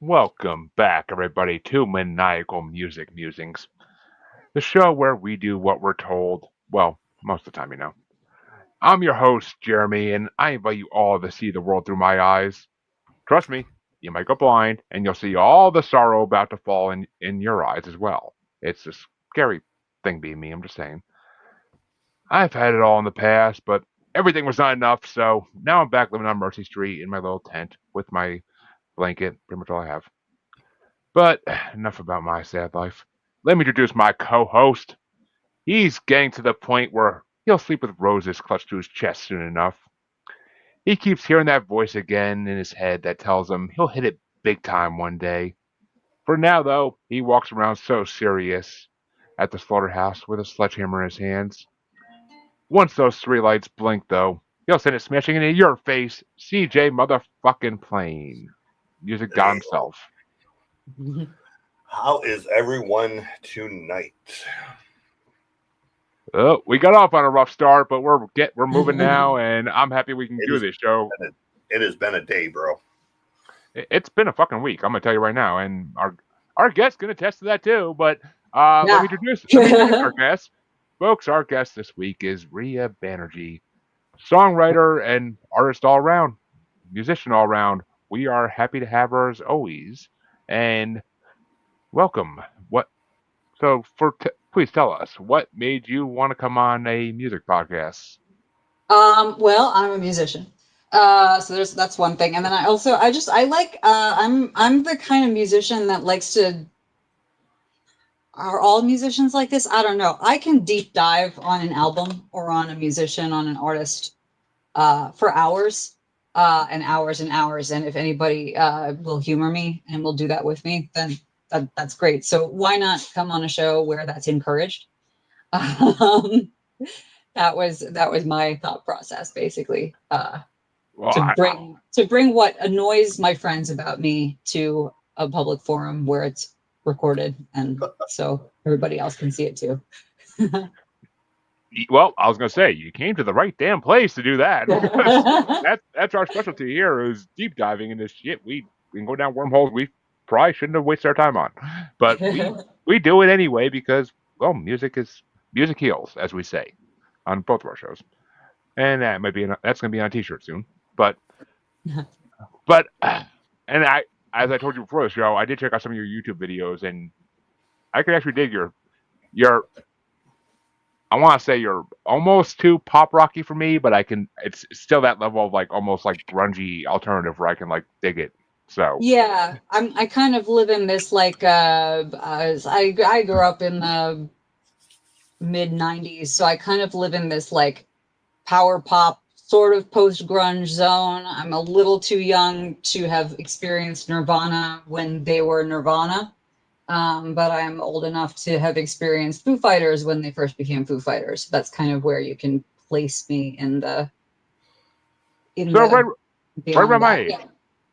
Welcome back, everybody, to Maniacal Musings, the show where we do what we're told. Well, most of the time. I'm your host, Jeremy, and I invite you all to see the world through my eyes. Trust me, you might go blind, and you'll see all the sorrow about to fall in your eyes as well. It's a scary thing being me, I'm just saying. I've had it all in the past, but everything was not enough, so now I'm back living on Mercy Street in my little tent with my blanket, pretty much all I have. But enough about my sad life. Let me introduce my co host. He's getting to the point where he'll sleep with roses clutched to his chest soon enough. He keeps hearing that voice again in his head that tells him he'll hit it big time one day. For now, though, he walks around so serious at the slaughterhouse with a sledgehammer in his hands. Once those three lights blink, though, he'll send it smashing into your face, CJ motherfucking Plane. Music god Hey, himself. how is everyone tonight? Oh, we got off on a rough start, but we're moving now, and I'm happy we can It do has this show. been it has been a day, bro. It's been a fucking week. I'm gonna tell you right now, and our guest can attest to that too. But let me Yeah. introduce our guest, folks. Our guest this week is Reeya Banerjee, songwriter and artist all around, musician all around. We are happy to have her as always, and welcome. What? So please tell us what made you want to come on a music podcast. Well, I'm a musician. So that's one thing. And then I like I'm the kind of musician that likes to are all musicians like this? I don't know. I can deep dive on an album or on a musician, on an artist for hours. And hours and hours. And if anybody will humor me and will do that with me, then that's great. So why not come on a show where that's encouraged? Um, that was my thought process basically, Well, to bring what annoys my friends about me to a public forum where it's recorded and so everybody else can see it too. Well, I was gonna say you came to the right damn place to do that because that's our specialty here is deep diving into shit. We can go down wormholes we probably shouldn't have wasted our time on, but we do it anyway because well, music heals, as we say on both of our shows, and that's gonna be on a t-shirt soon. But and I as I told you before the show, I did check out some of your YouTube videos, and I could actually dig your I want to say you're almost too pop rocky for me, but I can. It's still that level of like almost like grungy alternative where I can like dig it. So Yeah, I kind of live in this like I grew up in the mid 90s, so I kind of live in this like power pop sort of post grunge zone. I'm a little too young to have experienced Nirvana when they were Nirvana. But I'm old enough to have experienced Foo Fighters when they first became Foo Fighters. That's kind of where you can place me in so the right beyond around my that. age, Yeah.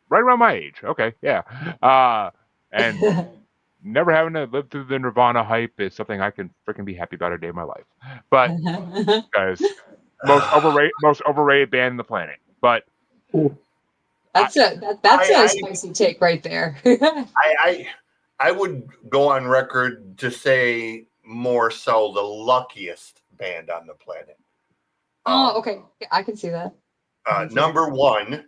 right around my age. Okay, yeah. And never having to live through the Nirvana hype is something I can freaking be happy about a day of my life. But guys, most overrated band in the planet. But I That's I a I spicy take right there. I I, I would go on record to say more so the luckiest band on the planet. Oh, Um, okay. Yeah, I can see that. I can see that. Number one,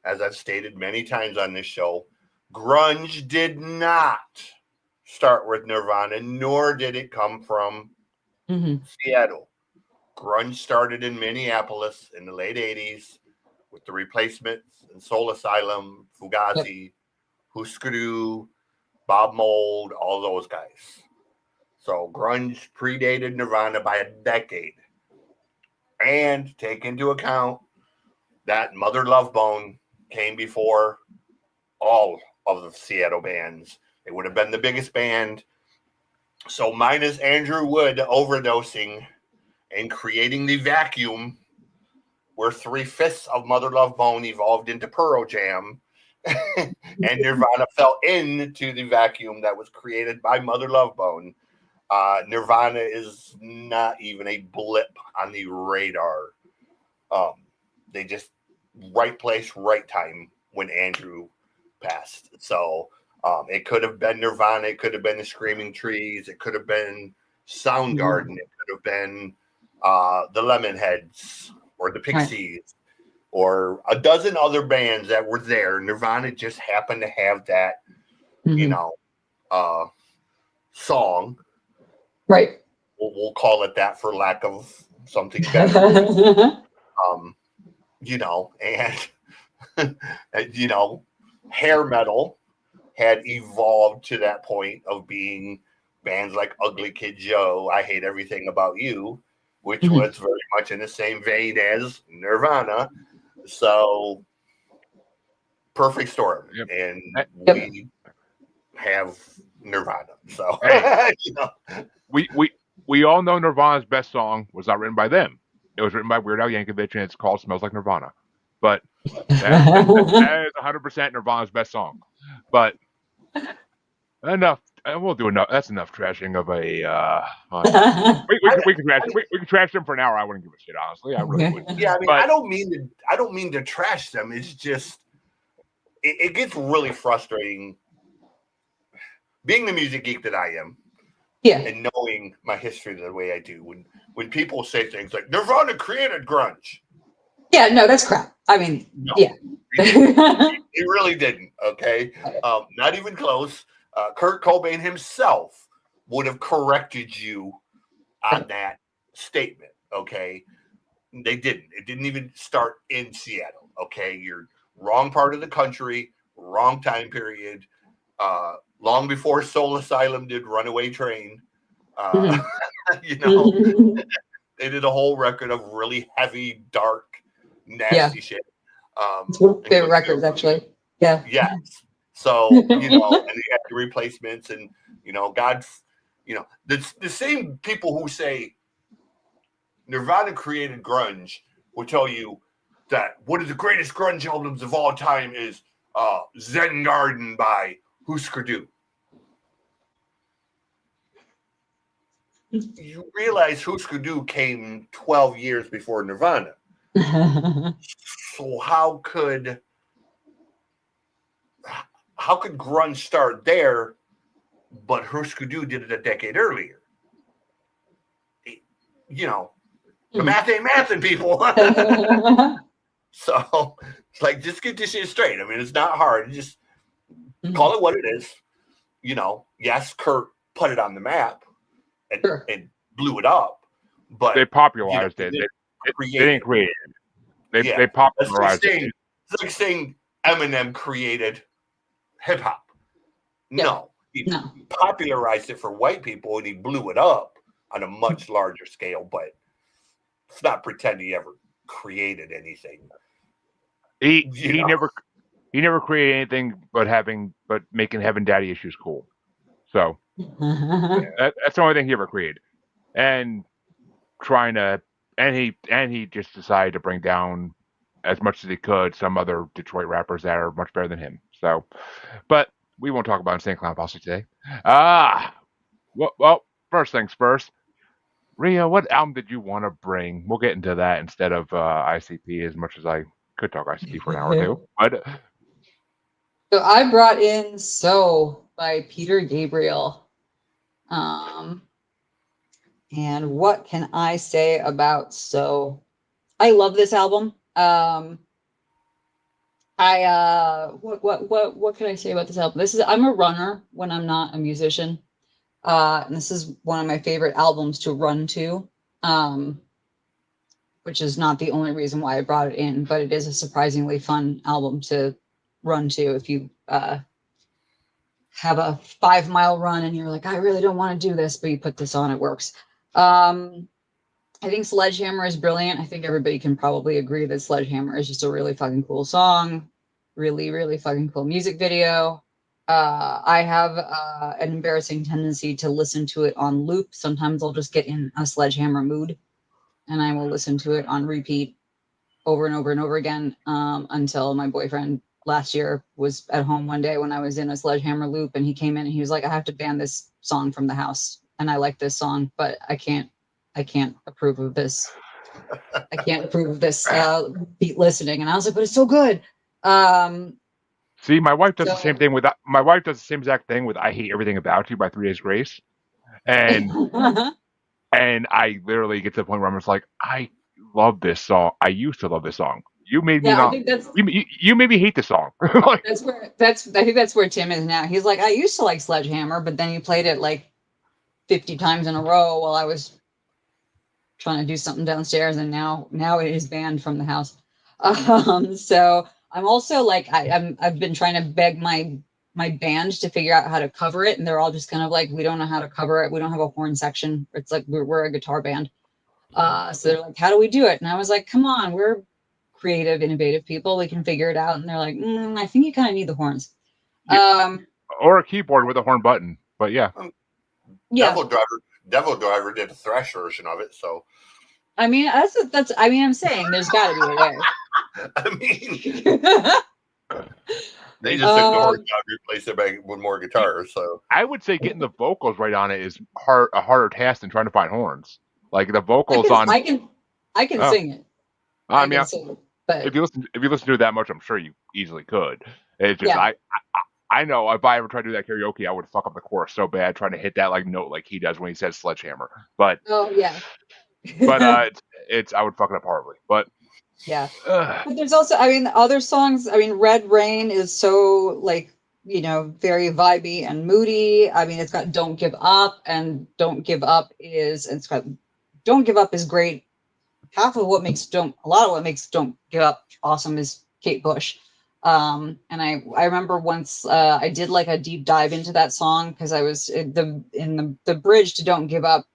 as I've stated many times on this show, grunge did not start with Nirvana, nor did it come from Hmm. Seattle. Grunge started in Minneapolis in the late 80s with the Replacements and Soul Asylum, Yep. Fugazi, Husker Du, Bob Mold, all those guys. So grunge predated Nirvana by a decade. And take into account that Mother Love Bone came before all of the Seattle bands. It would have been the biggest band. So minus Andrew Wood overdosing and creating the vacuum where three-fifths of Mother Love Bone evolved into Pearl Jam, and Nirvana fell into the vacuum that was created by Mother Love Bone. Nirvana is not even a blip on the radar. Um, they just right place, right time when Andrew passed. So it could have been Nirvana, it could have been the Screaming Trees, it could have been Soundgarden, it could have been the Lemonheads or the Pixies or a dozen other bands that were there. Nirvana just happened to have that, song. Right. We'll call it that for lack of something better. And hair metal had evolved to that point of being bands like Ugly Kid Joe, I Hate Everything About You, which was very much in the same vein as Nirvana. So perfect storm. Yep. And Yep. we have Nirvana. So hey, we all know Nirvana's best song was not written by them. It was written by Weird Al Yankovic, and it's called "Smells Like Nirvana." But that is 100% Nirvana's best song. But enough. We'll do enough. That's enough trashing of a. We can trash them for an hour. I wouldn't give a shit, honestly. I really would. Yeah, I mean, I don't mean to trash them. It's just it gets really frustrating being the music geek that I am. Yeah. And knowing my history the way I do, when people say things like Nirvana created grunge. Yeah, no, that's crap. I mean, no, yeah. He really didn't, okay? Not even close. Kurt Cobain himself would have corrected you on that statement, okay? They didn't. It didn't even start in Seattle, okay? You're wrong part of the country, wrong time period. Long before Soul Asylum did Runaway Train. They did a whole record of really heavy, dark, nasty shit. It's one of my favorite records, actually. Yeah. Yes. So, and they had the replacements and, God, the same people who say Nirvana created grunge will tell you that one of the greatest grunge albums of all time is Zen Garden by Husker Du. You realize Husker Du came 12 years before Nirvana. So how could grunge start there, but Husker Du did it a decade earlier? The math ain't mathing, people. So, just get this shit straight. I mean, it's not hard. Just call it what it is. Yes, Kurt put it on the map and blew it up, but they popularized it. They didn't create it. They popularized it. It's like saying Eminem created hip hop. No, he popularized it for white people and he blew it up on a much larger scale, but let's not pretend he ever created anything. He never created anything but making Heaven Daddy Issues cool. So that's the only thing he ever created. And he just decided to bring down as much as he could some other Detroit rappers that are much better than him. So, but we won't talk about Insane Clown Posse today. Well, first things first. Reeya, what album did you want to bring? We'll get into that instead of ICP, as much as I could talk ICP for an hour or two. But so I brought in "So" by Peter Gabriel. And what can I say about "So"? I love this album. What can I say about this album? I'm a runner when I'm not a musician. And this is one of my favorite albums to run to. Which is not the only reason why I brought it in, but it is a surprisingly fun album to run to if you have a 5-mile run and you're like, I really don't want to do this, but you put this on, it works. I think Sledgehammer is brilliant. I think everybody can probably agree that Sledgehammer is just a really fucking cool song. Really, really fucking cool music video. I have an embarrassing tendency to listen to it on loop. Sometimes I'll just get in a Sledgehammer mood and I will listen to it on repeat over and over and over again until my boyfriend last year was at home one day when I was in a Sledgehammer loop and he came in and he was like, I have to ban this song from the house. And I like this song, but I can't approve of this. I can't approve of this beat listening. And I was like, but it's so good. See, my wife does the same So thing with my wife does the same exact thing with "I Hate Everything About You" by 3 Days Grace, and I literally get to the point where I'm just like, I love this song. I used to love this song. You made me yeah, I not. think that's You made me hate the song. Like, that's I think that's where Tim is now. He's like, I used to like Sledgehammer, but then he played it like 50 times in a row while I was trying to do something downstairs, and now it is banned from the house. So I'm also like I've been trying to beg my band to figure out how to cover it, and they're all just kind of like, we don't know how to cover it. We don't have a horn section. It's like we're a guitar band. So they're like, how do we do it? And I was like, come on, we're creative, innovative people. We can figure it out. And they're like, I think you kind of need the horns. yeah, Um, or a keyboard with a horn button. But yeah, yeah, Devil Driver did a thrash version of it, so I mean that's I mean I'm saying there's got to be a way. I mean they just took the horns out and replaced it with more guitars. So I would say getting the vocals right on it is a harder task than trying to find horns. Like the vocals on. I can Oh, sing it. I I mean, can sing it, but if you listen to it that much, I'm sure you easily could. It's just yeah. I know if I ever tried to do that karaoke, I would fuck up the chorus so bad trying to hit that like note like he does when he says sledgehammer. But Oh yeah. it's I would fuck it up horribly. But Yeah. But there's also, I mean, other songs. I mean, Red Rain is so like, very vibey and moody. I mean, it's got Don't Give Up, and Don't Give Up it's got Don't Give Up is great. A lot of what makes Don't Give Up awesome is Kate Bush. And I remember once I did like a deep dive into that song because I was in the bridge to Don't Give Up.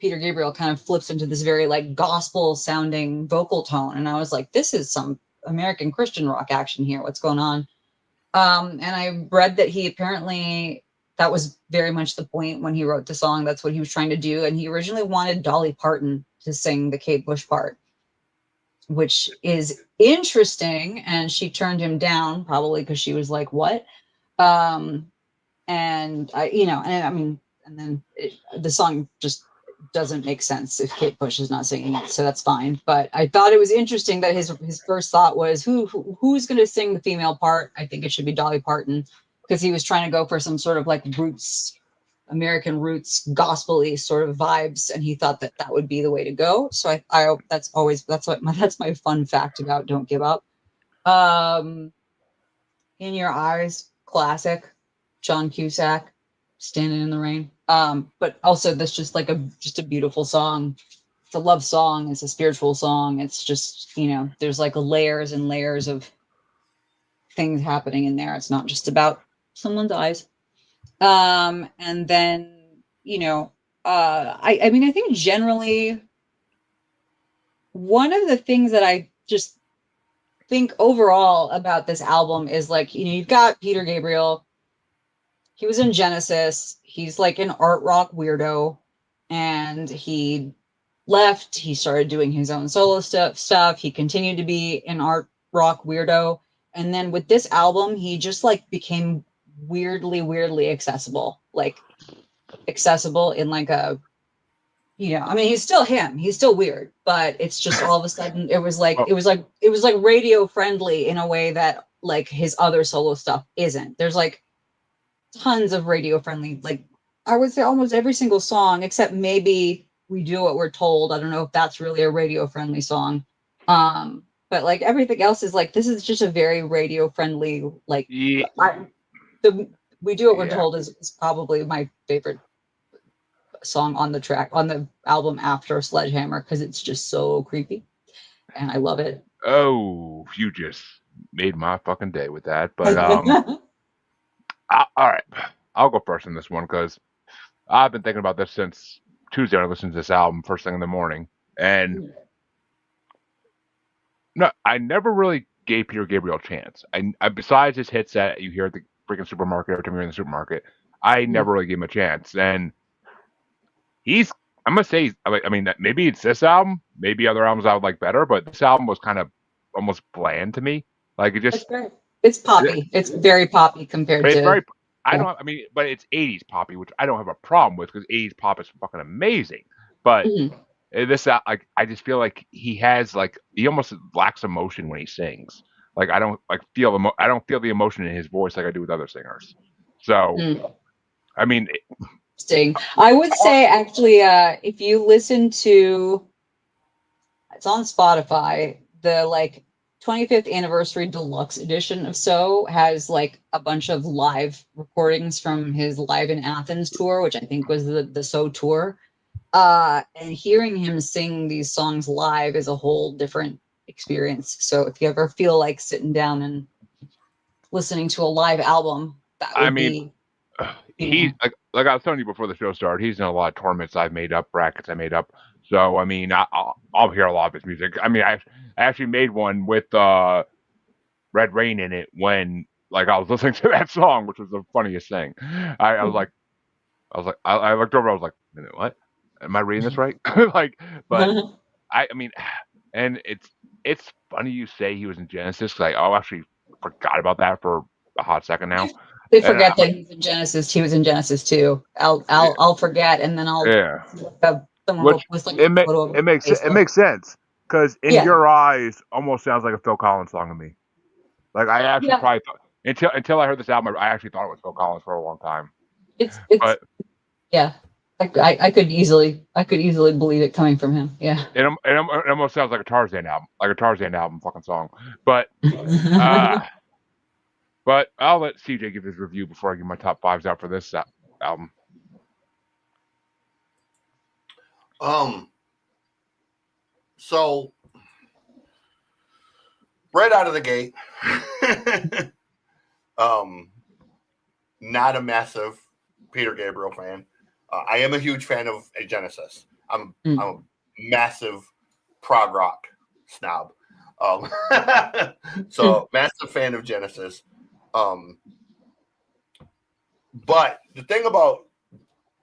Peter Gabriel kind of flips into this very like gospel sounding vocal tone. And I was like, this is some American Christian rock action here. What's going on? And I read that he apparently, that was very much the point when he wrote the song. That's what he was trying to do. And he originally wanted Dolly Parton to sing the Kate Bush part, which is interesting. And she turned him down probably because she was like, what? And I mean, and then the song just doesn't make sense if Kate Bush is not singing it, so that's fine. But I thought it was interesting that his first thought was who's going to sing the female part. I think it should be Dolly Parton, because he was trying to go for some sort of like American roots, gospel-y sort of vibes, and he thought that that would be the way to go. So I that's my fun fact about Don't Give Up. Um, In Your Eyes, classic, John Cusack, Standing in the Rain. But also that's just like just a beautiful song. It's a love song. It's a spiritual song. It's just, there's like layers and layers of things happening in there. It's not just about someone's eyes. And then, I mean, I think generally one of the things that I just think overall about this album is like, you've got Peter Gabriel. He was in Genesis. He's like an art rock weirdo, and he left. He started doing his own solo stuff. He continued to be an art rock weirdo, and then with this album, he just like became weirdly accessible, like accessible in like a, I mean, he's still him. He's still weird, but it's just all of a sudden well, it was like radio friendly in a way that like his other solo stuff isn't. There's like tons of radio friendly, like I would say almost every single song except maybe We Do What We're Told. I don't know if that's really a radio friendly song. But like everything else is like, this is just a very radio friendly, like yeah, the We Do What We're yeah. Told is probably my favorite song on the album after Sledgehammer, because it's just so creepy and I love it. Oh, you just made my fucking day with that. But all right, I'll go first in this one because I've been thinking about this since Tuesday when I listened to this album first thing in the morning, and no, I never really gave Peter Gabriel a chance. I besides his hits that you hear at the freaking supermarket every time you're in the supermarket, I never really gave him a chance. And he's, I'm gonna say, I mean, maybe it's this album, maybe other albums I would like better, but this album was kind of almost bland to me. Like it just, it's poppy. It's very poppy compared it's to very. I yeah. don't. I mean, but it's '80s poppy, which I don't have a problem with because '80s pop is fucking amazing. But Mhm. this, like, I just feel like he almost lacks emotion when he sings. like I don't like I don't feel the emotion in his voice like I do with other singers. So I mean, Interesting. I would say actually, if you listen to, it's on Spotify, the like 25th anniversary deluxe edition of So has like a bunch of live recordings from his Live in Athens tour, which I think was the So tour. And hearing him sing these songs live is a whole different experience. So if you ever feel like sitting down and listening to a live album, that I would mean, be, you he know. like I was telling you before the show started, he's in a lot of tournaments I've made up, brackets I made up. So I mean, I'll hear a lot of his music. I mean, I actually made one with Red Rain in it when like I was listening to that song, which was the funniest thing. I was like, I looked over, I was like, minute, what? Am I reading this right? Like, but I mean, and it's funny you say he was in Genesis because I actually forgot about that for a hot second now. They And forget that he's in Genesis. He was in Genesis too. I'll forget, and then I'll yeah, someone will which post like a photo of him on it Facebook. makes sense because in Yeah, your eyes almost sounds like a Phil Collins song to me. Like I actually yeah. probably thought until I heard this album, I actually thought it was Phil Collins for a long time. It's But yeah. I could easily believe it coming from him. Yeah. it almost sounds like a Tarzan album fucking song. Uh, but I'll let CJ give his review before I give my top fives out for this album. So right out of the gate, not a massive Peter Gabriel fan. I am a huge fan of Genesis. I'm a massive prog rock snob. So massive fan of Genesis. But the thing about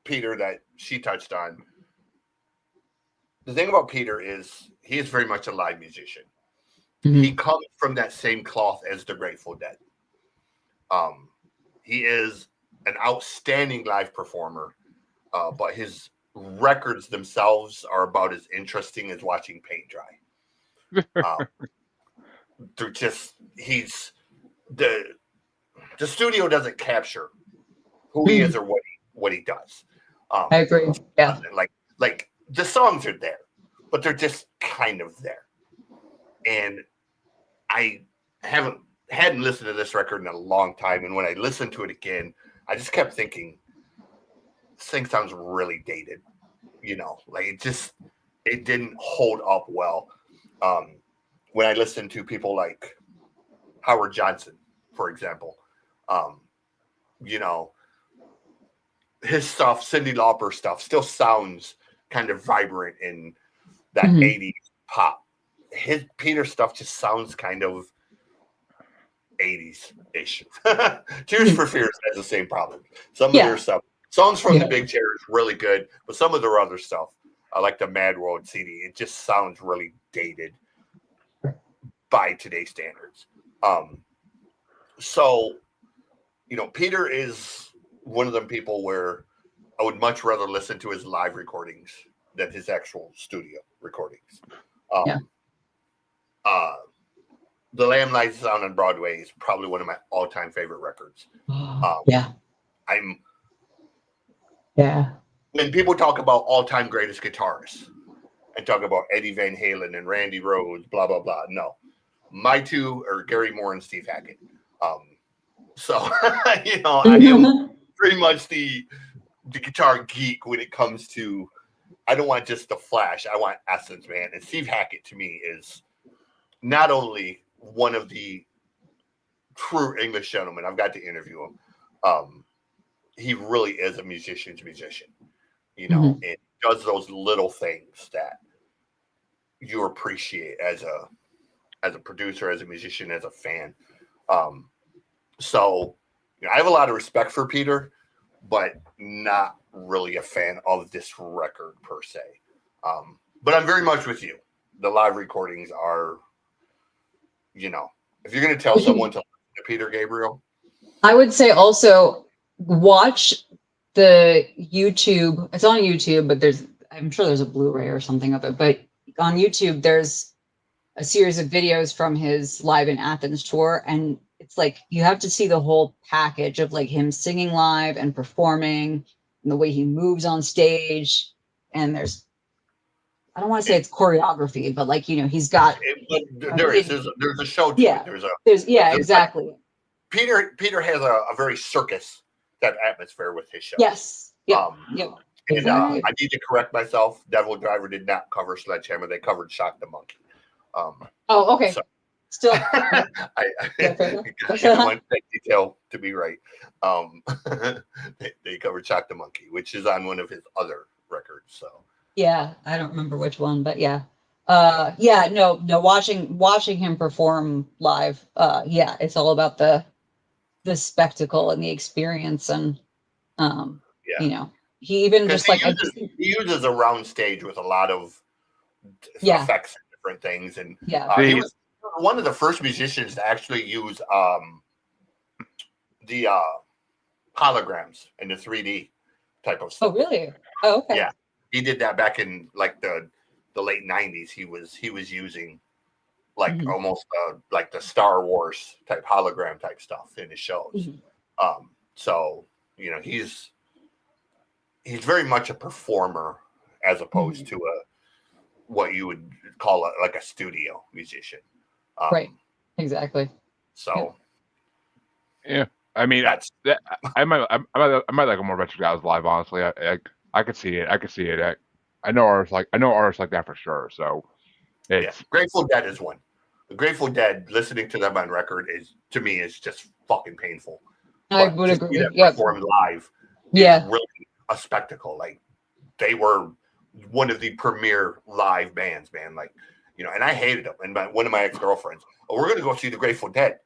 Peter that she touched on, the thing about Peter is he is very much a live musician. He comes from that same cloth as the Grateful Dead. He is an outstanding live performer, but his records themselves are about as interesting as watching paint dry. They're just the studio doesn't capture who he is or what he does. I agree. Yeah. Like the songs are there, but they're just kind of there. And I hadn't listened to this record in a long time, and when I listened to it again, I just kept thinking, this thing sounds really dated. Like it didn't hold up well. When I listened to people like Howard Johnson, for example, his stuff, Cyndi Lauper stuff, still sounds kind of vibrant in that 80s pop. His Peter stuff just sounds kind of 80s-ish. Tears for Fears has the same problem. Some of their stuff, Songs from the Big Chair is really good, but some of their other stuff, like the Mad World CD, it just sounds really dated by today's standards. So, Peter is one of them people where I would much rather listen to his live recordings than his actual studio recordings. The Lamb Lies Down on Broadway is probably one of my all-time favorite records. When people talk about all-time greatest guitarists and talk about Eddie Van Halen and Randy Rhoads, blah, blah, blah, no. My two are Gary Moore and Steve Hackett. I am pretty much the guitar geek when it comes to, I don't want just the flash, I want essence, man. And Steve Hackett to me is not only one of the true English gentlemen, I've got to interview him. He really is a musician's musician, and does those little things that you appreciate as a producer, as a musician, as a fan. I have a lot of respect for Peter, but not really a fan of this record per se. But I'm very much with you. The live recordings are, if you're going to tell someone to listen to Peter Gabriel, I would say also watch the YouTube. It's on YouTube, but I'm sure there's a Blu-ray or something of it. But on YouTube, there's a series of videos from his Live in Athens tour, and it's like you have to see the whole package of like him singing live and performing and the way he moves on stage. And there's, I don't want to say And it's choreography, but like, he's got, but there is there's a show to it. yeah, yeah, There's like, exactly. Peter has a very circus type atmosphere with his show. Yes. Yeah. And Exactly. I need to correct myself. Devil Driver did not cover Sledgehammer. They covered Shock the Monkey. Oh, okay. So, Still, I want that detail to be right. They covered Shock the Monkey, which is on one of his other records. So yeah, I don't remember which one, but yeah. No, watching him perform live, yeah, it's all about the spectacle and the experience, and he even just like he uses a round stage with a lot of effects and different things, and he was one of the first musicians to actually use the holograms and the 3D type of stuff. Oh, really? Oh, okay. Yeah, he did that back in like the late 90s. He was using like almost like the Star Wars type hologram type stuff in his shows. So he's very much a performer as opposed to what you would call like a studio musician. Right. Exactly. So. Yeah. I mean, I might like a more retro guys live. Honestly, I could see it. I know artists like that for sure. So, Grateful Dead is one. The Grateful Dead, listening to them on record to me is just fucking painful. I would agree. Perform live, is really a spectacle. Like they were one of the premier live bands, man. Like and I hated them. And one of my ex-girlfriends, we're gonna go see the Grateful Dead,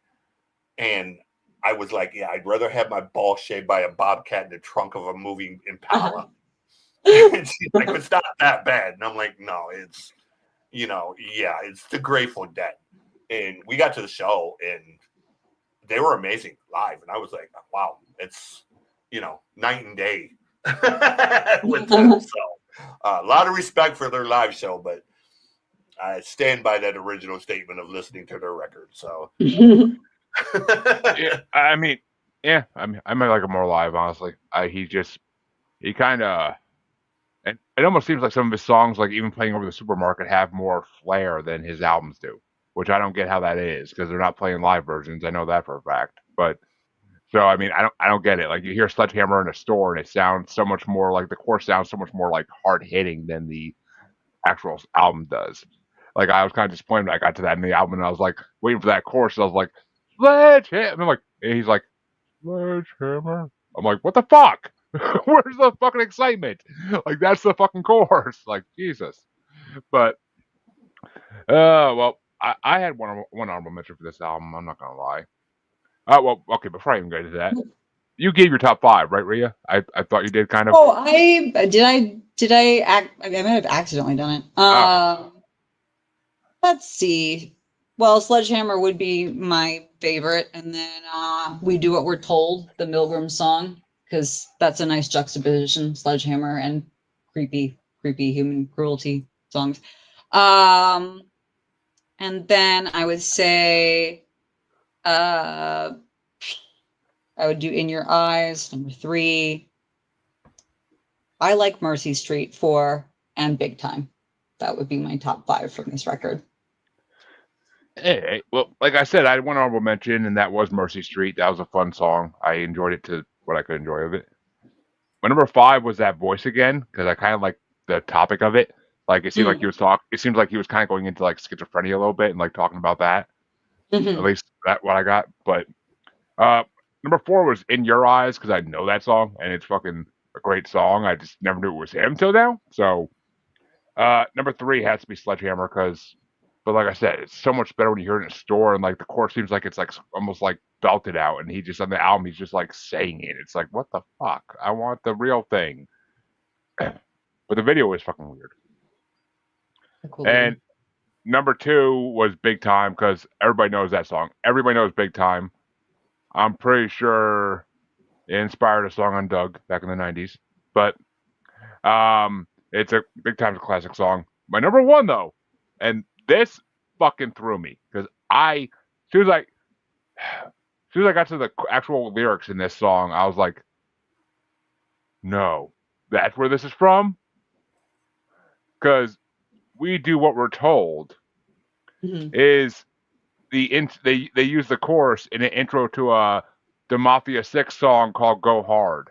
and I was like, yeah, I'd rather have my ball shaved by a bobcat in the trunk of a moving Impala. And she's like, it's not that bad. And I'm like, no, it's, it's the Grateful Dead. And we got to the show and they were amazing live. And I was like, wow, it's, night and day with them. So a lot of respect for their live show, but I stand by that original statement of listening to their record. So. I might like him more live, honestly. He kind of, and it almost seems like some of his songs, like even playing over the supermarket, have more flair than his albums do, which I don't get how that is because they're not playing live versions. I know that for a fact, but so I mean, I don't get it. Like you hear Sledgehammer in a store, and it sounds so much more like the chorus sounds so much more like hard hitting than the actual album does. Like I was kind of disappointed when I got to that in the album, and I was like waiting for that chorus. I was like, Sledgehammer. And he's like, Sledgehammer. I'm like, what the fuck? Where's the fucking excitement? Like that's the fucking chorus. Like Jesus. But well, I had one honorable mention for this album. I'm not gonna lie. Well, okay. Before I even go to that, you gave your top 5, right, Reeya? I thought you did kind of. Oh, did I might have accidentally done it. Let's see. Well, Sledgehammer would be my favorite, and then We Do What We're Told, the Milgram song, because that's a nice juxtaposition, Sledgehammer and creepy human cruelty songs. And then I would say I would do In Your Eyes, number 3. I like Mercy Street 4, and Big Time. That would be my top 5 from this record. Hey, well, like I said, I had one honorable mention, and that was Mercy Street. That was a fun song. I enjoyed it to what I could enjoy of it. My number 5 was That Voice Again, because I kind of like the topic of it. Like it seemed like he was it seems like he was kind of going into like schizophrenia a little bit and like talking about that. At least that's what I got. But number 4 was In Your Eyes, because I know that song and it's fucking a great song. I just never knew it was him till now. So number 3 has to be Sledgehammer, but like I said, it's so much better when you hear it in a store, and like the chorus seems like it's like almost like belted out, and he just on the album he's just like saying it. It's like, what the fuck? I want the real thing. But the video is fucking weird. Cool. And number 2 was Big Time, because everybody knows that song. Everybody knows Big Time. I'm pretty sure it inspired a song on Doug back in the 90s. But it's a Big Time's a classic song. My number 1 though, and this fucking threw me because as soon as I got to the actual lyrics in this song, I was like, no, that's where this is from. Because we do what we're told Mhm. is they use the chorus in an intro to the Mafia 6 song called "Go Hard."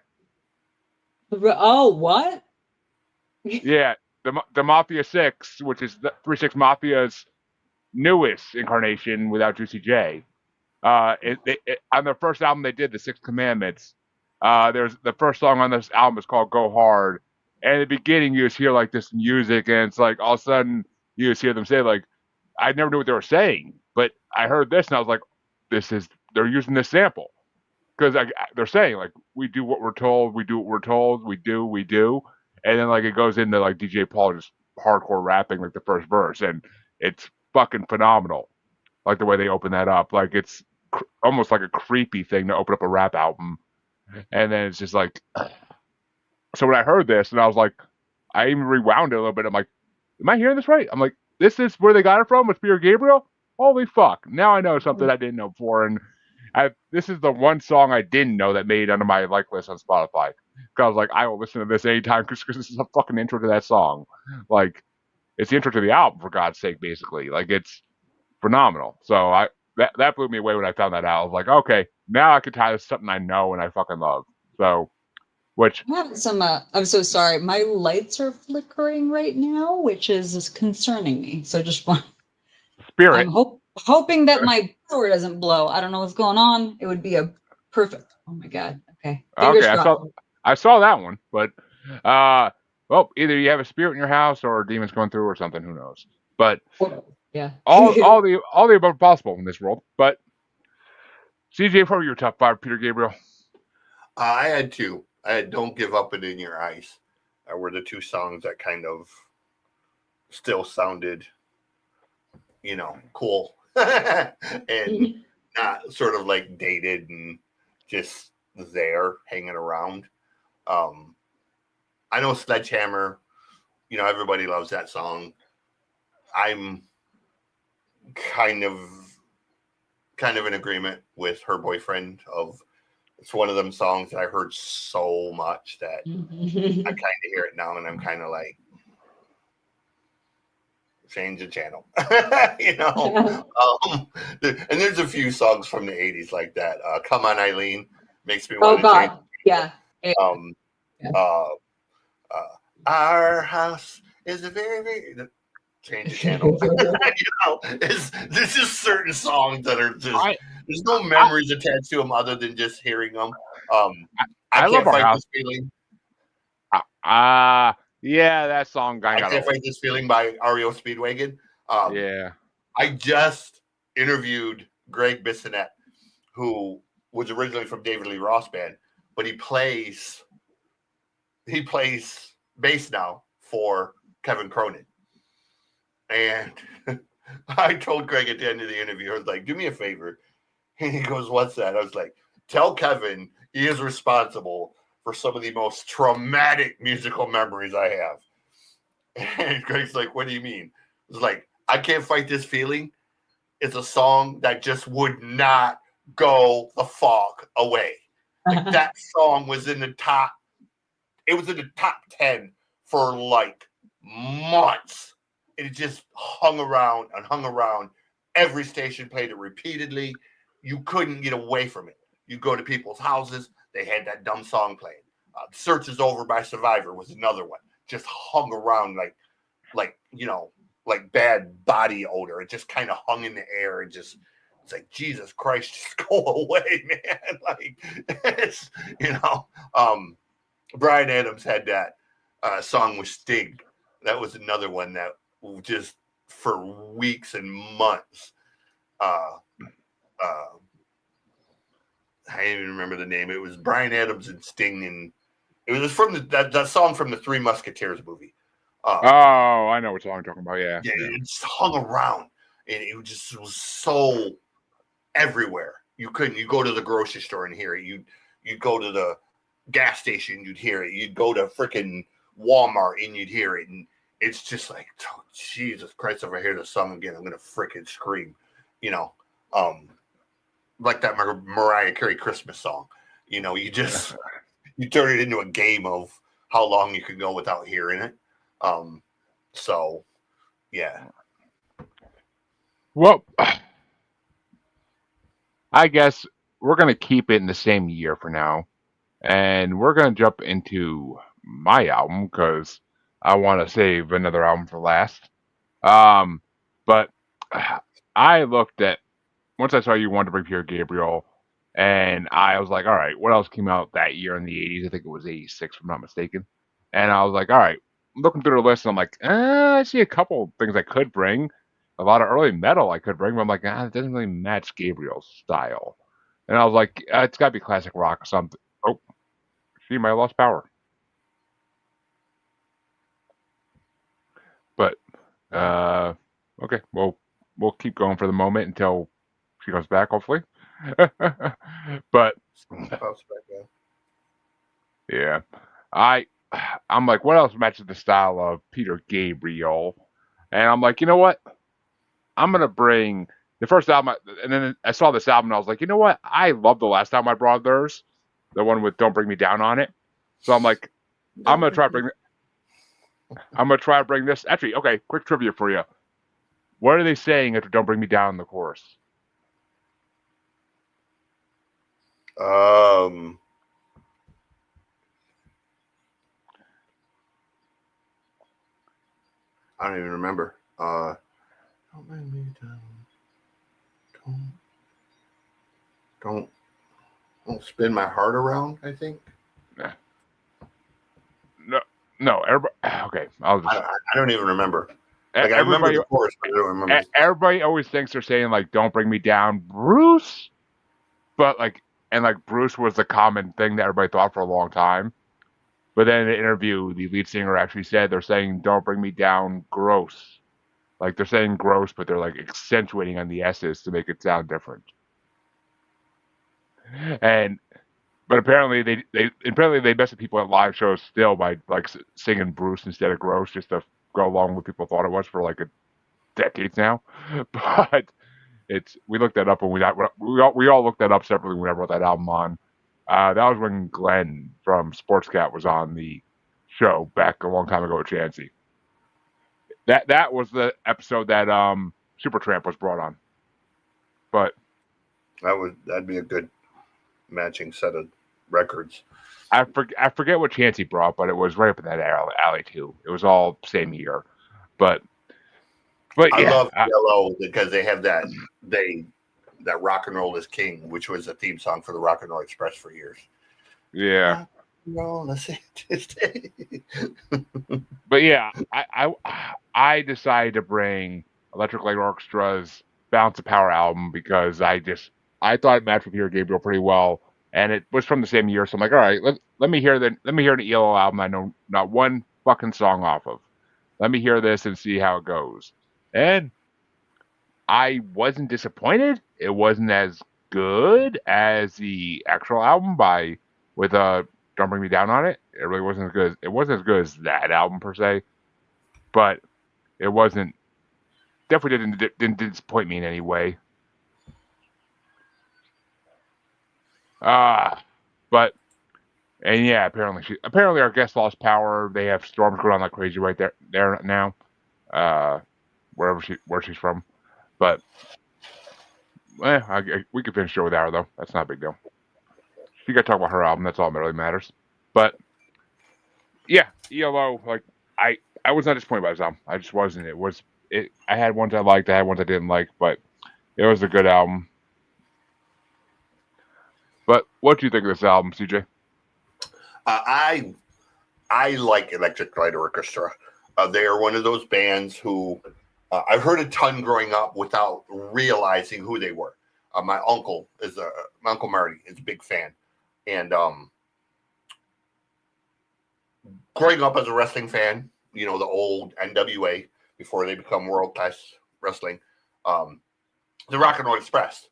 Oh, what? Yeah, the Mafia 6, which is the 3 6 Mafia's newest incarnation without Juicy J. On their first album they did, the Six Commandments. There's the first song on this album is called "Go Hard," and in the beginning you just hear like this music, and it's like all of a sudden you just hear them say like, I never knew what they were saying, but I heard this and I was like, they're using this sample because they're saying like we do what we're told, we do what we're told, we do, and then like it goes into like DJ Paul just hardcore rapping like the first verse, and it's fucking phenomenal. Like the way they open that up, like it's almost like a creepy thing to open up a rap album, and then it's just like. So when I heard this, and I was like, I even rewound it a little bit. I'm like, am I hearing this right? I'm like, this is where they got it from with Peter Gabriel. Holy fuck! Now I know something I didn't know before, and this is the one song I didn't know that made it onto my like list on Spotify. Because I was like, I will listen to this anytime because this is a fucking intro to that song. Like, it's the intro to the album for God's sake, basically. Like, it's phenomenal. So that blew me away when I found that out. I was like, okay, now I can tie this to something I know and I fucking love. So, which I'm having some. I'm so sorry. My lights are flickering right now, which is concerning me. So just want. I'm spirit. hoping that my power doesn't blow. I don't know what's going on. It would be a perfect. Oh my god. Okay. Fingers Okay, crossed. I saw that one, but uh, well, either you have a spirit in your house or demons going through or something. Who knows? But Yeah. all the above are possible in this world. But CJ, what were your top five, Peter Gabriel? I had two. I had "Don't Give Up and In Your Eyes." Were the two songs that kind of still sounded, cool and not sort of like dated and just there hanging around. I know Sledgehammer, everybody loves that song. I'm kind of in agreement with her boyfriend of it's one of them songs that I heard so much that I kind of hear it now and I'm kind of like, change the channel. And there's a few songs from the 80s like that. Come On Eileen makes me want to change. Yeah. Um, uh, Our house is a very, very change the channel. There's just certain songs that are just there's no memories attached to them other than just hearing them. I love can't Our fight House. this feeling. Yeah, that song I can't fight this feeling by REO Speedwagon. Yeah. I just interviewed Greg Bissonette, who was originally from David Lee Roth Band, but he plays bass now for Kevin Cronin. And I told Greg at the end of the interview, I was like, do me a favor. And he goes, what's that? I was like, tell Kevin he is responsible for some of the most traumatic musical memories I have. And Greg's like, what do you mean? I was like, I Can't Fight This Feeling. It's a song that just would not go the fuck away. Like that song was in the top. It was in the top 10 for like months. It just hung around and hung around. Every station played it repeatedly. You couldn't get away from it. You go to people's houses, they had that dumb song playing. Search Is Over by Survivor was another one. Just hung around like bad body odor. It just kind of hung in the air and just it's like, Jesus Christ, just go away, man. Like it's Bryan Adams had that song with Sting. That was another one that just for weeks and months. I don't even remember the name. It was Bryan Adams and Sting, and it was from that song from the Three Musketeers movie. I know what song I'm talking about. Yeah. It just hung around, and it just was so everywhere. You go to the grocery store and hear it. You'd go to the gas station, you'd hear it. You'd go to freaking Walmart and you'd hear it. And it's just like, oh, Jesus Christ, if I hear the song again, I'm gonna freaking scream, you know. Like that Mariah Carey Christmas song, you know, you turn it into a game of how long you can go without hearing it. So yeah. Well, I guess we're gonna keep it in the same year for now, and we're gonna jump into my album because I want to save another album for last. Um, but I looked at once I saw you wanted to bring Pierre Gabriel, and I was like, all right, what else came out that year in the '80s? I think it was '86, if I'm not mistaken. And I was like, all right, looking through the list, and I'm like, I see a couple things I could bring, a lot of early metal I could bring, but I'm like, it doesn't really match Gabriel's style. And I was like, it's got to be classic rock or something. Oh, she might have lost power. But okay, well, we'll keep going for the moment until she comes back, hopefully. But yeah, I I'm like, what else matches the style of Peter Gabriel? And I'm like, you know what? I'm gonna bring the first album, and then I saw this album, and I was like, you know what? I love the last album I brought theirs, the one with "Don't Bring Me Down" on it. So I'm like, I'm gonna try to bring. I'm gonna try to bring this. Actually, okay, quick trivia for you. What are they saying after "Don't Bring Me Down" in the chorus? Um, I don't even remember. Don't bring me down. Don't don't don't spin my heart around. I think. Eh, No, no. Everybody. Okay, I'll just. I don't even remember. Like I remember Everybody. the chorus, but I don't remember. Everybody always thinks they're saying like "Don't bring me down, Bruce," but like, and like Bruce was the common thing that everybody thought for a long time. But then in the interview, the lead singer actually said they're saying "Don't bring me down, gross." Like they're saying gross, but they're like accentuating on the s's to make it sound different. And but apparently they mess with people at live shows still by like singing Bruce instead of gross just to go along with what people thought it was for like a decades now. But we looked that up and we all looked that up separately when I wrote that album on. That was when Glenn from Sportscat was on the show back a long time ago with Chansey. That was the episode that Supertramp was brought on. But That'd be a good matching set of records. I forget what Chansey brought, but it was right up in that alley too. It was all same year. But I yeah, love Yellow because they have that Rock and Roll is King, which was a theme song for the Rock and Roll Express for years. yeah. Rock and roll is But yeah, I decided to bring Electric Light Orchestra's Balance of Power album because I thought it matched with Peter Gabriel pretty well, and it was from the same year. So I'm like, all right, let me hear an ELO album I know not one fucking song off of. Let me hear this and see how it goes. And I wasn't disappointed. It wasn't as good as the actual album with Don't Bring Me Down on it. It really wasn't as good. It wasn't as good as that album per se, but it wasn't. Definitely didn't disappoint me in any way. But and yeah, apparently our guest lost power. They have storms going on like crazy right there now. Where she's from, but we could finish it without her though. That's not a big deal. She got to talk about her album. That's all that really matters. But yeah, ELO. Like I was not disappointed by this album. I just wasn't. I had ones I liked. I had ones I didn't like, but it was a good album. But what do you think of this album, CJ? I like Electric Light Orchestra. They are one of those bands who I've heard a ton growing up without realizing who they were. My uncle Marty is a big fan, and growing up as a wrestling fan, you know, the old NWA before they become World Class Wrestling, the Rock and Roll Express,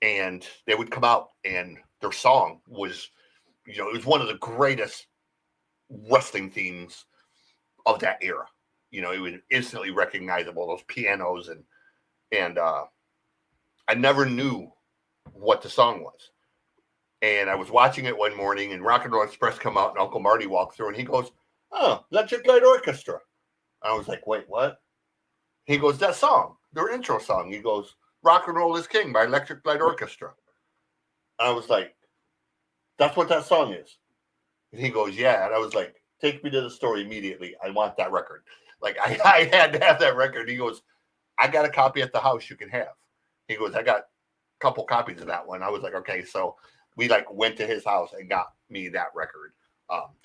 and they would come out, and their song was, you know, it was one of the greatest wrestling themes of that era. You know, it was instantly recognizable, those pianos, and I never knew what the song was. And I was watching it one morning, and Rock and Roll Express come out, and Uncle Marty walked through, and he goes, "Oh, Electric Light Orchestra." I was like, "Wait, what?" He goes, "That song, their intro song." He goes, "Rock and Roll is King" by Electric Light Orchestra. And I was like, "That's what that song is." And he goes, "Yeah." And I was like, "Take me to the store immediately. I want that record." Like I had to have that record. He goes, "I got a copy at the house you can have." He goes, "I got a couple copies of that one." I was like, "Okay." So we like went to his house and got me that record.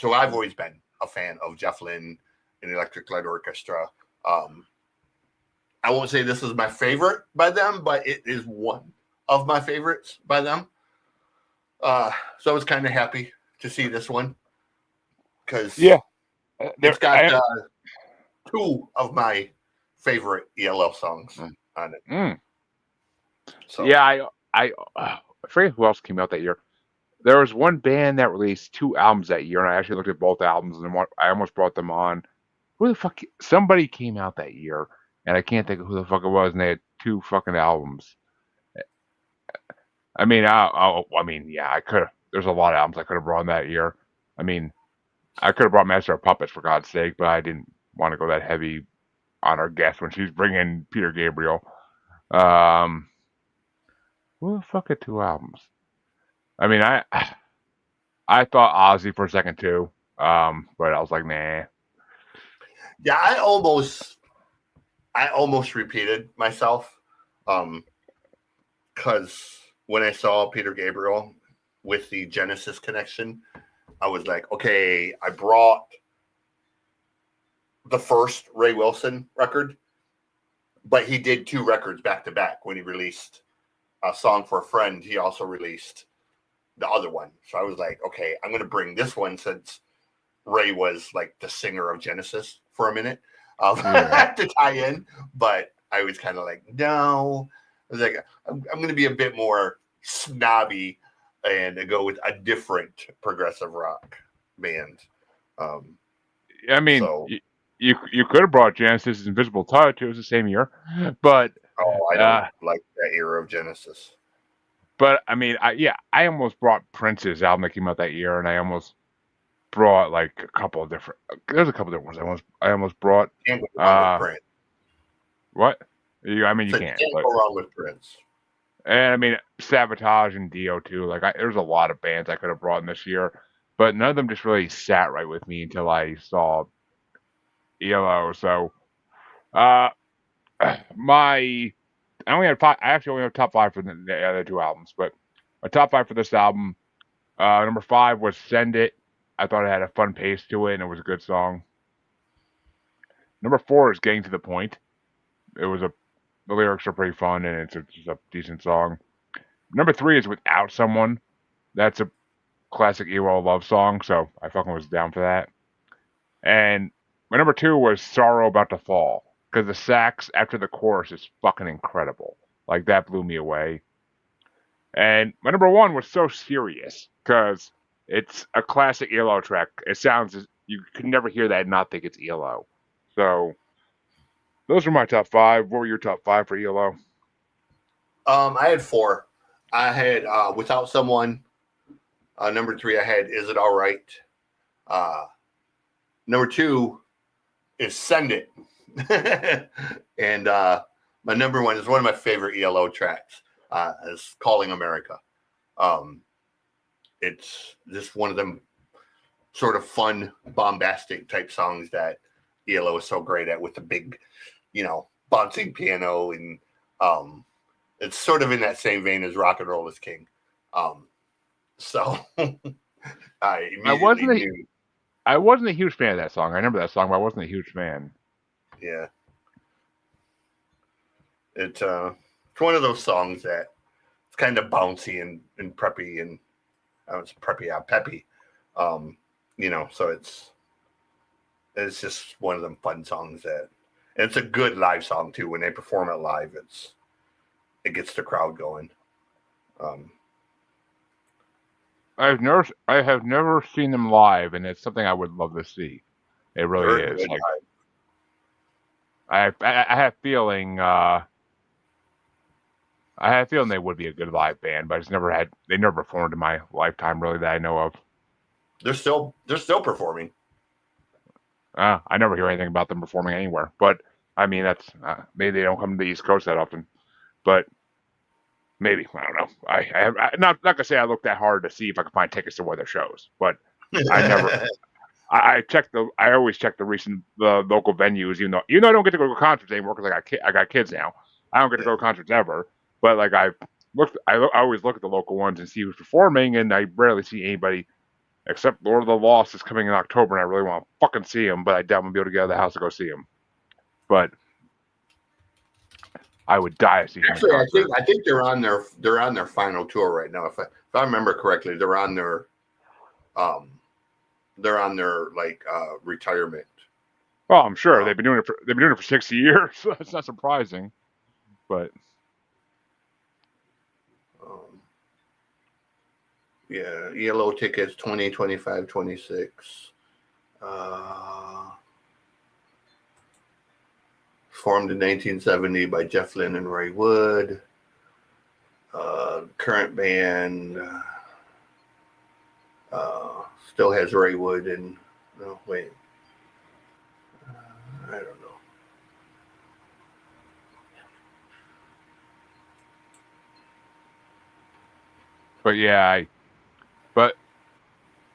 So I've always been a fan of Jeff Lynne and Electric Light Orchestra. I won't say this is my favorite by them, but it is one of my favorites by them. So I was kind of happy to see this one because Yeah, it's got two of my favorite ELO songs on it. So yeah, I forget who else came out that year. There was one band that released 2 albums that year, and I actually looked at both albums, and I almost brought them on. Who the fuck? Somebody came out that year, and I can't think of who the fuck it was, and they had 2 fucking albums. I mean, yeah, I could have. There's a lot of albums I could have brought on that year. I mean, I could have brought Master of Puppets for God's sake, but I didn't want to go that heavy on our guest when she's bringing Peter Gabriel. Um, who the fuck had 2 albums? I mean, I thought Ozzy for a second too, but I was like, nah. yeah, I almost repeated myself, because when I saw Peter Gabriel with the Genesis connection, I was like, okay, I brought the first Ray Wilson record, but he did 2 records back to back. When he released a song for a friend, he also released the other one. So I was like, okay, I'm going to bring this one since Ray was like the singer of Genesis for a minute to tie in. But I was kind of like, no. I was like, I'm going to be a bit more snobby and go with a different progressive rock band. I mean, So you could have brought Genesis' Invisible Touch. It was the same year, but I don't like that era of Genesis. but I mean, I almost brought Prince's album that came out that year, and I almost brought like a couple of different. There's a couple of different ones. I almost brought. Can't go wrong with Prince. What? I mean, you So can't. can't But, go wrong with Prince. and I mean, Sabotage and Dio too. Like, there's a lot of bands I could have brought in this year, but none of them just really sat right with me until I saw ELO. So, uh, my I only had 5. I actually only have top 5 for the other 2 albums, but my top 5 for this album. Number 5 was "Send It." I thought it had a fun pace to it, and it was a good song. Number 4 is "Getting to the Point." It was the lyrics are pretty fun, and it's just a decent song. Number 3 is "Without Someone." That's a classic ELO love song, so I fucking was down for that. And my number 2 was "Sorrow About to Fall," because the sax after the chorus is fucking incredible. Like, that blew me away. And my number 1 was "So Serious," because it's a classic ELO track. It sounds, you could never hear that and not think it's ELO. So those are my top 5. What were your top 5 for ELO? I had 4. I had "Without Someone." Number 3, I had "Is It All Right." Number 2 is "Send It." And my number 1 is one of my favorite ELO tracks, is "Calling America." It's just one of them sort of fun, bombastic type songs that ELO is so great at, with the big, bouncing piano. And it's sort of in that same vein as "Rock and Roll is King." So I immediately knew. I wasn't a huge fan of that song. I remember that song, but I wasn't a huge fan. Yeah. It's one of those songs that it's kind of bouncy and preppy, and it's preppy, peppy. So it's just one of them fun songs and it's a good live song too. When they perform it live, it gets the crowd going. I have never seen them live, and it's something I would love to see. It really They're a is. good Like live. I have a feeling. I had a feeling they would be a good live band, but they never performed in my lifetime really that I know of. They're still performing. I never hear anything about them performing anywhere. But I mean, that's maybe they don't come to the East Coast that often. But maybe I don't know. Not gonna say I looked that hard to see if I could find tickets to one of their shows, but I never. I always check the local venues, even though I don't get to go to concerts anymore because I got kids now. I don't get to go to concerts ever. But like I always look at the local ones and see who's performing, and I rarely see anybody except Lord of the Lost is coming in October, and I really want to fucking see him, but I doubt I'm gonna be able to get out of the house to go see him. But I would die to see him in Actually, concert. I think they're on their final tour right now. If I remember correctly, they're on their like retirement. Oh, I'm sure they've been doing it for 60 years. So that's not surprising. But yeah, yellow tickets 20, 25, 26. Formed in 1970 by Jeff Lynne and Ray Wood. Current band still has Ray Wood and no wait. I don't know. But yeah, but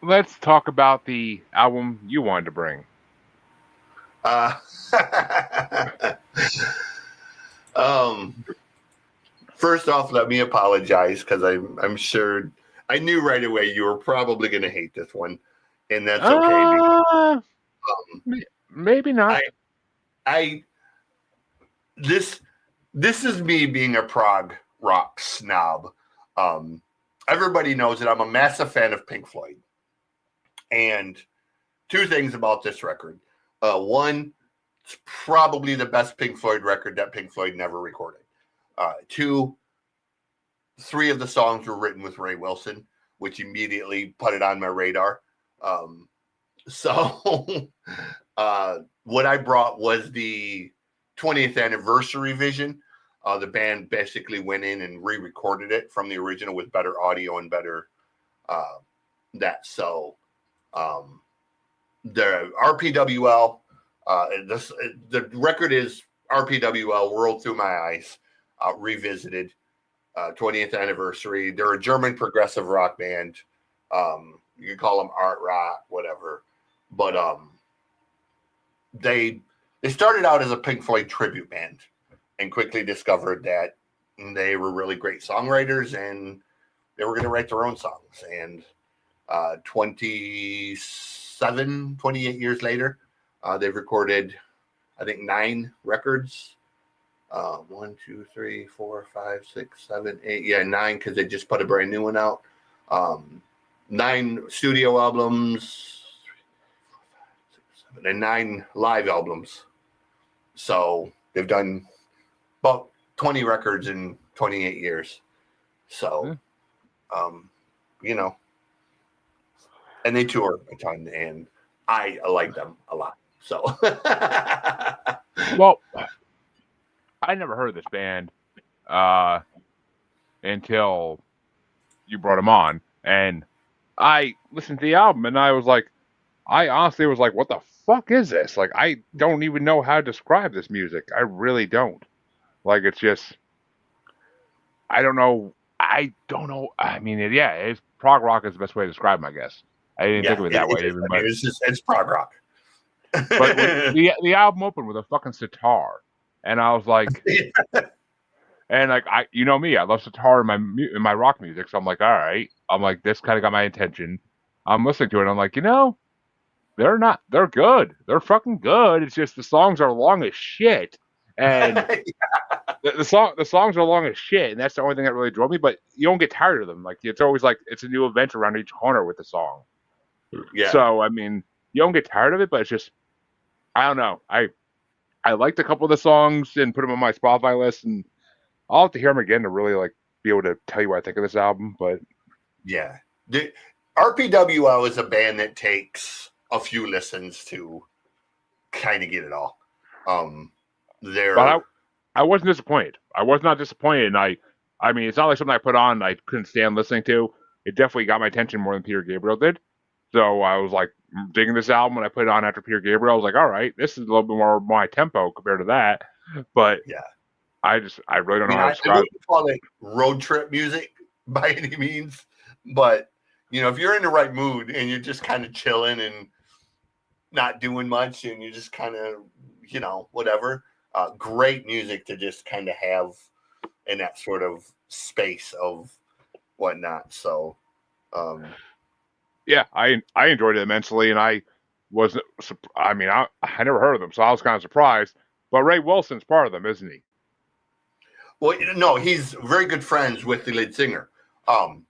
let's talk about the album you wanted to bring. First off, let me apologize because I'm sure I knew right away you were probably going to hate this one, and that's okay. Maybe not. This is me being a prog rock snob. Everybody knows that I'm a massive fan of Pink Floyd, and two things about this record. One, it's probably the best Pink Floyd record that Pink Floyd never recorded. Two, three of the songs were written with Ray Wilson, which immediately put it on my radar. So what I brought was the 20th anniversary vision. The band basically went in and re-recorded it from the original with better audio and better that. So the RPWL, the record is RPWL, World Through My Eyes, revisited, 20th anniversary. They're a German progressive rock band. You can call them art rock, whatever. But they started out as a Pink Floyd tribute band and 28 discovered that they were really great songwriters and they were going to write their own songs. And 28 years later, they've recorded, I think, 9 records. 1, 2, 3, 4, 5, 6, 7, 8. Yeah, 9 because they just put a brand new one out. 9 studio albums, and 9 live albums. So they've done about 20 records in 28 years. So, and they tour a ton, and I like them a lot. So, well, I never heard of this band until you brought them on, and I listened to the album, and I honestly was like, what the fuck is this? Like, I don't even know how to describe this music. I really don't. Like, it's just, I don't know. I mean, it's prog rock is the best way to describe them, I guess. I didn't think of it that way even. But it's prog rock. But the album opened with a fucking sitar, and I was like, and like you know me, I love sitar in my rock music, so I'm like, all right, I'm like, this kind of got my attention. I'm listening to it, and I'm like, they're good, they're fucking good. It's just the songs are long as shit, and the songs are long as shit, and that's the only thing that really drove me. But you don't get tired of them. Like it's always like it's a new adventure around each corner with the song. Yeah. So I mean, you don't get tired of it, but it's just I don't know. I liked a couple of the songs and put them on my Spotify list, and I'll have to hear them again to really like be able to tell you what I think of this album. But yeah, the RPWL is a band that takes a few listens to kind of get it all. But They're I wasn't disappointed. I was not disappointed. And I mean, it's not like something I put on I couldn't stand listening to. It definitely got my attention more than Peter Gabriel did. So I was like digging this album when I put it on after Peter Gabriel. I was like, all right, this is a little bit more my tempo compared to that. But yeah. I really don't I know mean, how to I describe. wouldn't call it road trip music by any means, but if you're in the right mood and you're just kind of chilling and not doing much and you're just kind of, whatever, great music to just kind of have in that sort of space of whatnot. So, Yeah, I enjoyed it immensely, and I wasn't. I mean, I never heard of them, so I was kind of surprised. But Ray Wilson's part of them, isn't he? well, no, he's very good friends with the lead singer. Oh,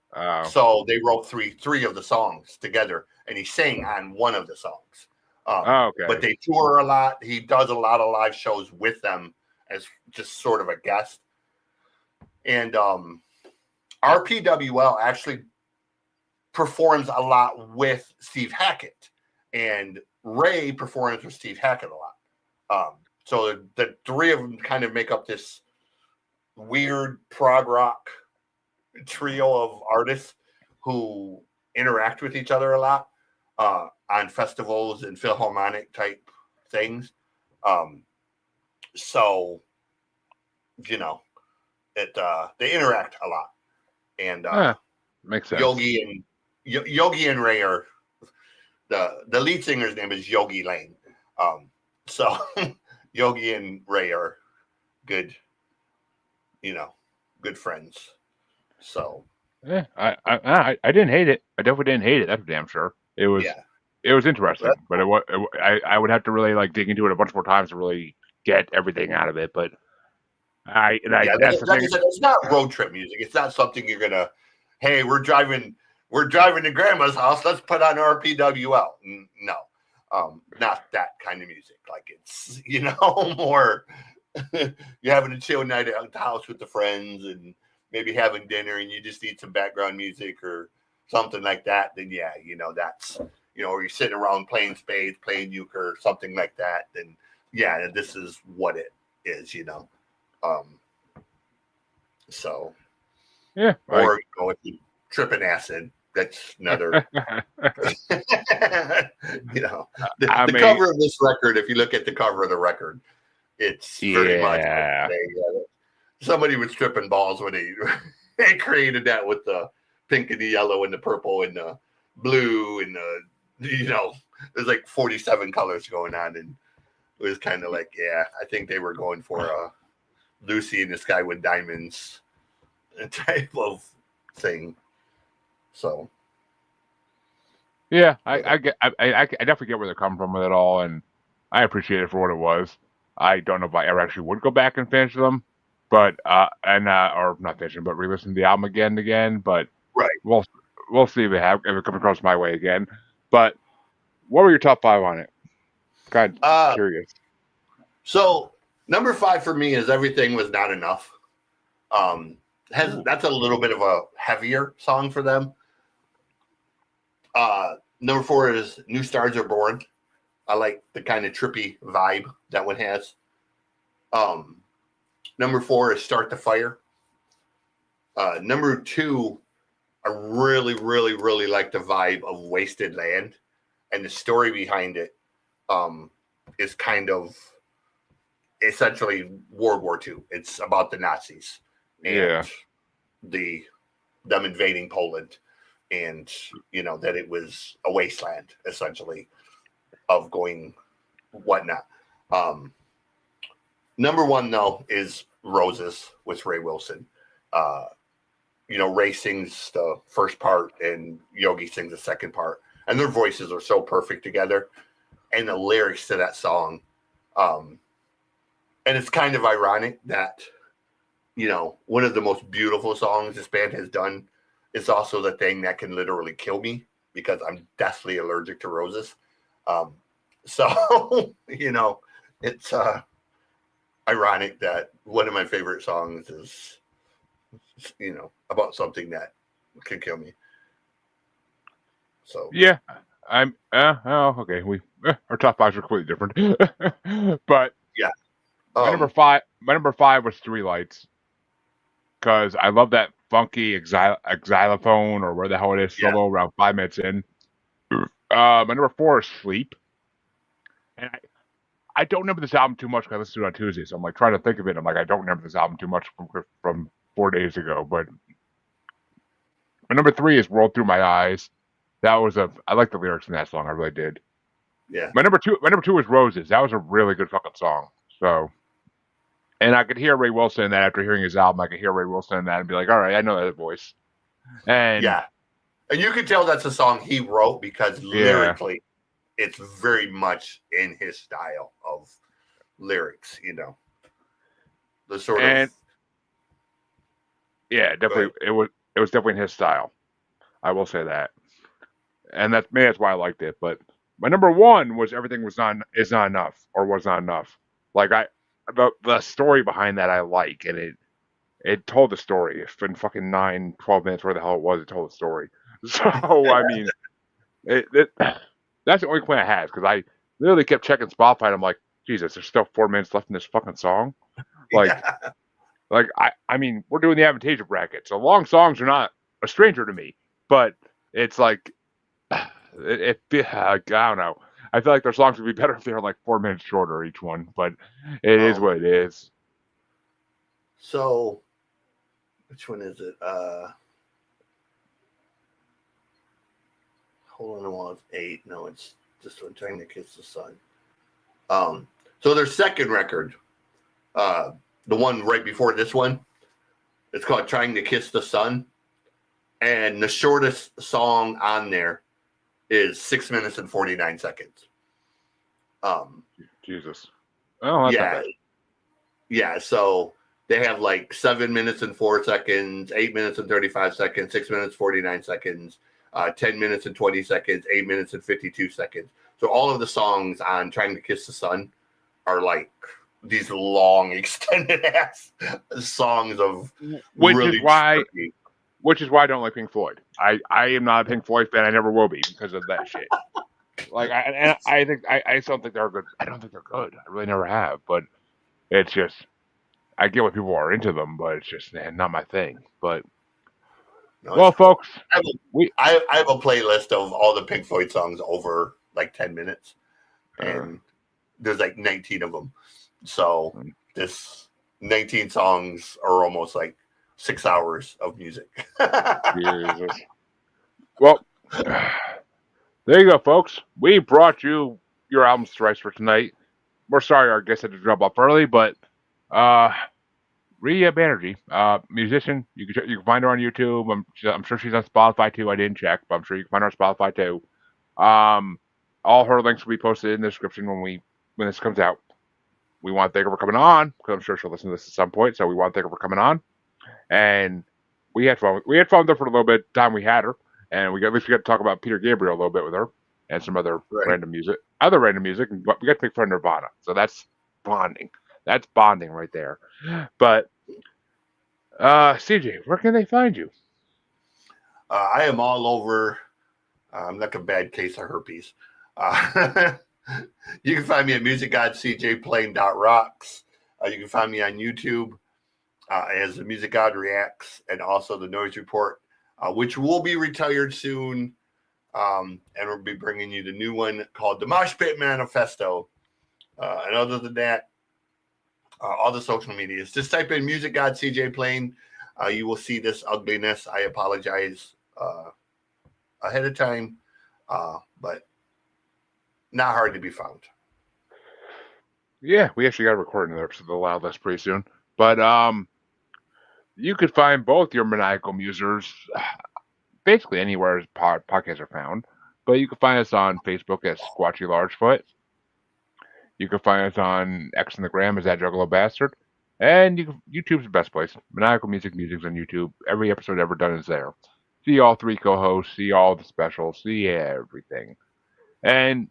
So they wrote three of the songs together, and he sang on one of the songs. But okay. they tour a lot. He does a lot of live shows with them as just sort of a guest. And RPWL actually performs a lot with Steve Hackett, and Ray performs with Steve Hackett a lot. So the three of them kind of make up this weird prog rock trio of artists who interact with each other a lot on festivals and philharmonic type things. So it they interact a lot, and Makes sense. Yogi and Ray are the lead singer's name is Yogi Lane. So Yogi and Ray are good, good friends. So Yeah, I didn't hate it. I definitely didn't hate it. That's for damn sure. yeah, It was interesting, but I would have to really like dig into it a bunch more times to really get everything out of it. But yeah. that's the Like I thing. said, it's not road trip music. It's not something you're gonna. Hey, we're driving to grandma's house. Let's put on RPWL. No, not that kind of music. Like it's more. You're having a chill night at the house with the friends and maybe having dinner, and you just need some background music or something like that. Then yeah, that's or you're sitting around playing spades, playing euchre, or something like that. Then yeah, this is what it is. Um, so, Yeah, or if you tripping acid, that's another. I The mean, cover of this record. If you look at the cover of the record, it's very much like yeah, somebody was tripping balls when they created that with the pink and the yellow and the purple and the blue and there's like 47 colors going on, and it was kind of like, yeah, I think they were going for a Lucy in the Sky with Diamonds type of thing. So yeah, I definitely get where they're coming from with it all, and I appreciate it for what it was. I don't know if I ever actually would go back and finish them, but or not finish them, but re-listen to the album again and again. But right. we'll see if it comes across my way again. But what were your top five on it? Kind of curious. So number 5 for me is Everything Was Not Enough. That's a little bit of a heavier song for them. Number 4 is New Stars Are Born. I like the kind of trippy vibe that one has. Number 4 is Start the Fire. Number 2, I really, really, really like the vibe of Wasted Land, and the story behind it is kind of essentially World War II. It's about the Nazis and them invading Poland, and that it was a wasteland essentially of going whatnot. Number 1 though is Roses with Ray Wilson. Ray sings the first part and Yogi sings the second part, and their voices are so perfect together, and the lyrics to that song. And it's kind of ironic that, one of the most beautiful songs this band has done is also the thing that can literally kill me because I'm deathly allergic to roses. So, it's ironic that one of my favorite songs is, about something that can kill me. So Yeah, Okay. Our top fives are completely different. But Yeah. my number five was Three Lights because I love that funky xylophone or where the hell it is Yeah. solo around 5 minutes in. My number four is Sleep, and I don't remember this album too much because I listened to it on Tuesday, so I'm like trying to think of it. I'm like I don't remember this album too much from 4 days ago. But my number three is Roll Through My Eyes. I like the lyrics in that song. I really did. Yeah. My number two was Roses. That was a really good fucking song. So, and I could hear Ray Wilson in that after hearing his album. I could hear Ray Wilson in that and be like, all right, I know that voice. And Yeah. And you can tell that's a song he wrote because yeah, lyrically, it's very much in his style of lyrics. The sort of and yeah, definitely it was definitely in his style. I will say that, and that's why I liked it. But my number one was Everything Not Enough or Was Not Enough. Like the story behind that I like, and it told the story. It's been fucking 9, 12 minutes, where the hell it was. It told the story. So I mean, it that's the only complaint I had because I literally kept checking Spotify. And I'm like, Jesus, there's still 4 minutes left in this fucking song. Like, yeah. I mean, we're doing the Avantasia bracket, so long songs are not a stranger to me. But it's like, I don't know. I feel like their songs would be better if they were like 4 minutes shorter each one. But it is Um. what it is. So, which one is it? Hold on a while. It's 8. No, it's this one. Trying to Kiss the Sun. So their second record, the one right before this one, it's called "Trying to Kiss the Sun," and the shortest song on there is 6 minutes and 49 seconds. Um, Jesus. Oh, that's not yeah, bad. yeah. So they have like 7 minutes and 4 seconds, 8 minutes and 35 seconds, 6 minutes 49 seconds, 10 minutes and 20 seconds, 8 minutes and 52 seconds. So all of the songs on "Trying to Kiss the Sun" are like these long, extended ass songs of Which is really why trippy. I don't like Pink Floyd. I am not a Pink Floyd fan. I never will be because of that shit. Like I just don't think they're good. I don't think they're good. I really never have. But it's just I get what people are into them, but it's just not my thing. But No, it's well, cool. folks, I have, a, we I have a playlist of all the Pink Floyd songs over like 10 minutes, and there's like 19 of them. So this 19 songs are almost like 6 hours of music. Jesus. Well, there you go, folks. We brought you your albums thrice for tonight. We're sorry our guest had to drop off early, but uh, Reeya Banerjee, musician. You can find her on YouTube. I'm sure she's on Spotify too. I didn't check, but I'm sure you can find her on Spotify too. Um, all her links will be posted in the description when this comes out. We want to thank her for coming on because I'm sure she'll listen to this at some point. So we want to thank her for coming on, and we had fun. We had fun with her for a little bit of time we had her, and at least we got to talk about Peter Gabriel a little bit with her and some Right. other random music. But we got to make fun of Nirvana, so that's bonding. That's bonding right there. But CJ, where can they find you? I am all over. I'm like a bad case of herpes. Uh, you can find me at musicgodcjplaying.rocks. You can find me on YouTube as the Music God Reacts and also the Noise Report, which will be retired soon. And we'll be bringing you the new one called the Mosh Pit Manifesto. And other than that, all the social medias. Just type in Music God CJ Plain. You will see this ugliness. I apologize ahead of time, but not hard to be found. Yeah, we actually got to record another episode of the Loud List pretty soon. But you could find both your Maniacal Musers basically anywhere podcasts are found. But you can find us on Facebook as Squatchy Largefoot. You can find us on X and the Gram as that Juggalo Bastard. And YouTube's the best place. Maniacal Musings on YouTube. Every episode ever done is there. See all three co-hosts, see all the specials, see everything. And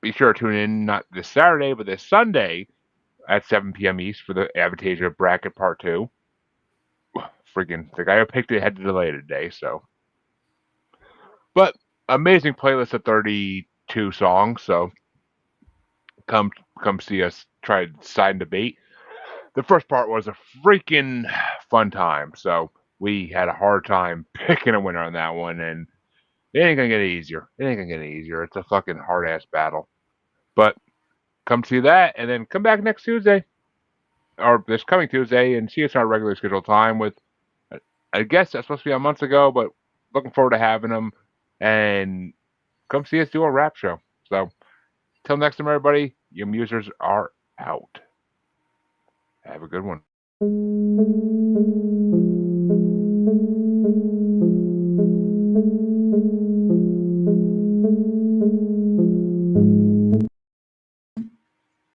be sure to tune in not this Saturday, but this Sunday at 7 p.m. East for the Avantasia Bracket Part 2. Freaking, the guy who picked it had to delay it today, so. But amazing playlist of 32 songs. So come come see us try to decide and debate. The first part was a freaking fun time. So we had a hard time picking a winner on that one, and it ain't gonna get easier. It ain't gonna get easier. It's a fucking hard ass battle. But come see that, and then come back next Tuesday or this coming Tuesday and see us on our regularly scheduled time with a guest that's supposed to be on months ago, but looking forward to having them. And come see us do a rap show. So till next time, everybody, your musers are out. Have a good one.